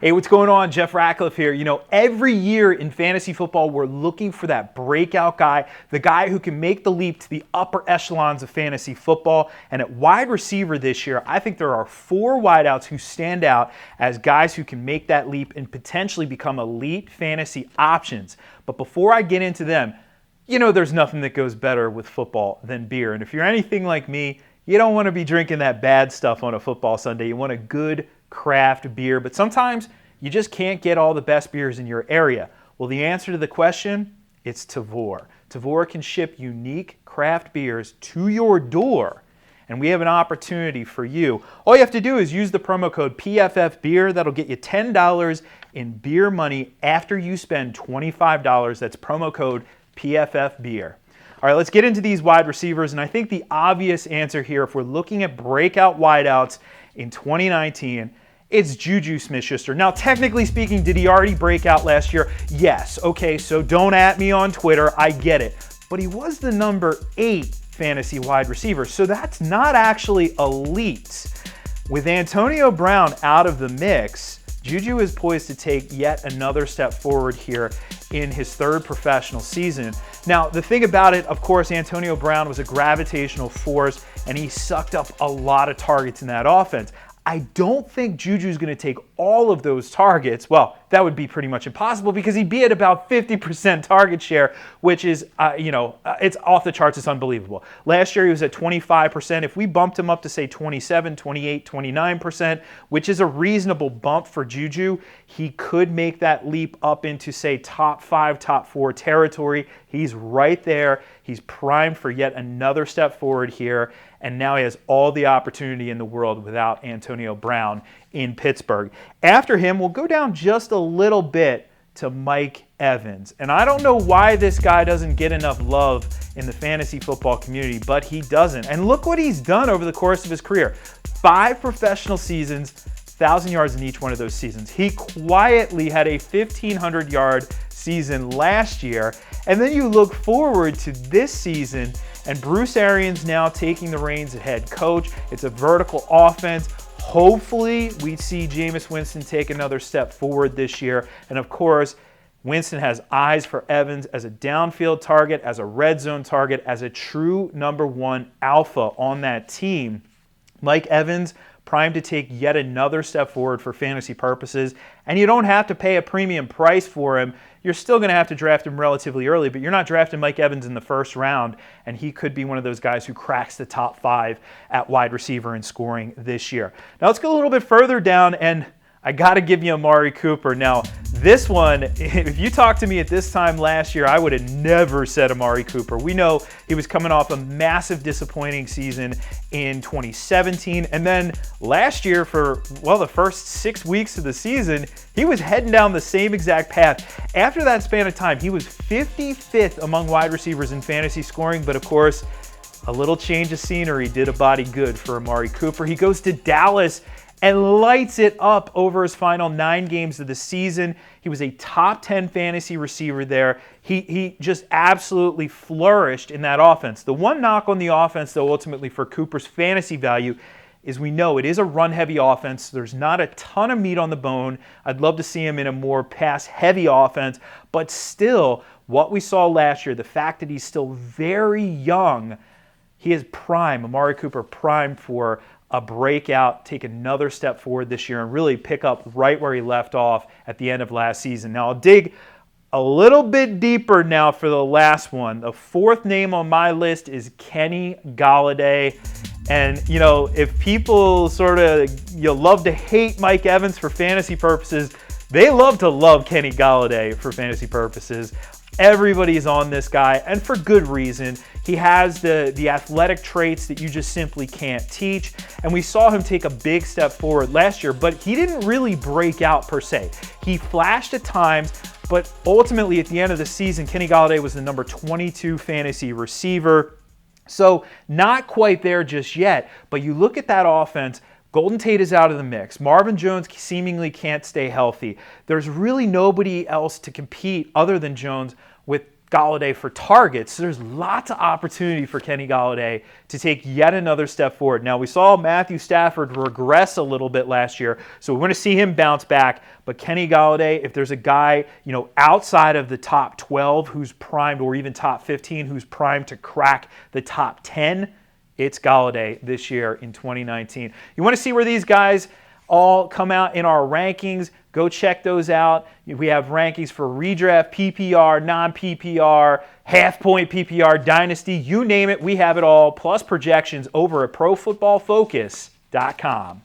Hey, what's going on? Jeff Ratcliffe here. You know, every year in fantasy football, we're looking for that breakout guy, the guy who can make the leap to the upper echelons of fantasy football. And at wide receiver this year, I think there are 4 wideouts who stand out as guys who can make that leap and potentially become elite fantasy options. But before I get into them, you know, there's nothing that goes better with football than beer. And if you're anything like me, you don't want to be drinking that bad stuff on a football Sunday. You want a good craft beer, but sometimes you just can't get all the best beers in your area. Well, the answer to the question, it's Tavour. Tavour can ship unique craft beers to your door, and we have an opportunity for you. All you have to do is use the promo code PFF Beer. That'll get you $10 in beer money after you spend $25. That's promo code PFF Beer. All right, let's get into these wide receivers, and I think the obvious answer here, if we're looking at breakout wideouts in 2019, it's JuJu Smith-Schuster. Now, technically speaking, did he already break out last year? Yes. Okay, so don't at me on Twitter. I get it. But he was the number 8 fantasy wide receiver, so that's not actually elite. With Antonio Brown out of the mix, JuJu is poised to take yet another step forward here in his 3rd professional season. Now, the thing about it, of course, Antonio Brown was a gravitational force, and he sucked up a lot of targets in that offense. I don't think Juju's going to take all of those targets. Well, that would be pretty much impossible because he'd be at about 50% target share, which is, it's off the charts. It's unbelievable. Last year he was at 25%. If we bumped him up to say 27, 28, 29%, which is a reasonable bump for Juju, he could make that leap up into say top 5, top 4 territory. He's right there. He's primed for yet another step forward here. And now he has all the opportunity in the world without Antonio Brown in Pittsburgh. After him, we'll go down just a little bit to Mike Evans. And I don't know why this guy doesn't get enough love in the fantasy football community, but he doesn't. And look what he's done over the course of his career. 5 professional seasons, 1,000 yards in each one of those seasons. He quietly had a 1,500-yard season last year. And then you look forward to this season, and Bruce Arians now taking the reins as head coach. It's a vertical offense. Hopefully, we see Jameis Winston take another step forward this year. And of course, Winston has eyes for Evans as a downfield target, as a red zone target, as a true number 1 alpha on that team. Mike Evans, primed to take yet another step forward for fantasy purposes. And you don't have to pay a premium price for him. You're still going to have to draft him relatively early, but you're not drafting Mike Evans in the 1st round, and he could be one of those guys who cracks the top 5 at wide receiver in scoring this year. Now let's go a little bit further down, and I got to give you Amari Cooper. Now, this one, if you talked to me at this time last year, I would have never said Amari Cooper. We know he was coming off a massive disappointing season in 2017. And then last year for, well, the first 6 weeks of the season, he was heading down the same exact path. After that span of time, he was 55th among wide receivers in fantasy scoring. But of course, a little change of scenery did a body good for Amari Cooper. He goes to Dallas and lights it up over his final 9 games of the season. He was a top 10 fantasy receiver there. He just absolutely flourished in that offense. The one knock on the offense, though, ultimately for Cooper's fantasy value is we know it is a run-heavy offense. There's not a ton of meat on the bone. I'd love to see him in a more pass-heavy offense, but still, what we saw last year, the fact that he's still very young, he is prime, Amari Cooper primed for a breakout, take another step forward this year, and really pick up right where he left off at the end of last season. Now, I'll dig a little bit deeper now for the last one. The 4th name on my list is Kenny Golladay. And, you know, if people sort of, love to hate Mike Evans for fantasy purposes, they love to love Kenny Golladay for fantasy purposes. Everybody's on this guy, and for good reason. He has the athletic traits that you just simply can't teach, and we saw him take a big step forward last year, but he didn't really break out per se. He flashed at times, but ultimately at the end of the season, Kenny Golladay was the number 22 fantasy receiver. So not quite there just yet, but you look at that offense, Golden Tate is out of the mix. Marvin Jones seemingly can't stay healthy. There's really nobody else to compete other than Jones with Golladay for targets. So there's lots of opportunity for Kenny Golladay to take yet another step forward. Now, we saw Matthew Stafford regress a little bit last year, so we're going to see him bounce back. But Kenny Golladay, if there's a guy, outside of the top 12 who's primed, or even top 15 who's primed to crack the top 10, it's Golladay this year in 2019. You want to see where these guys all come out in our rankings? Go check those out. We have rankings for redraft, PPR, non-PPR, half-point PPR, dynasty, you name it, we have it all, plus projections over at ProFootballFocus.com.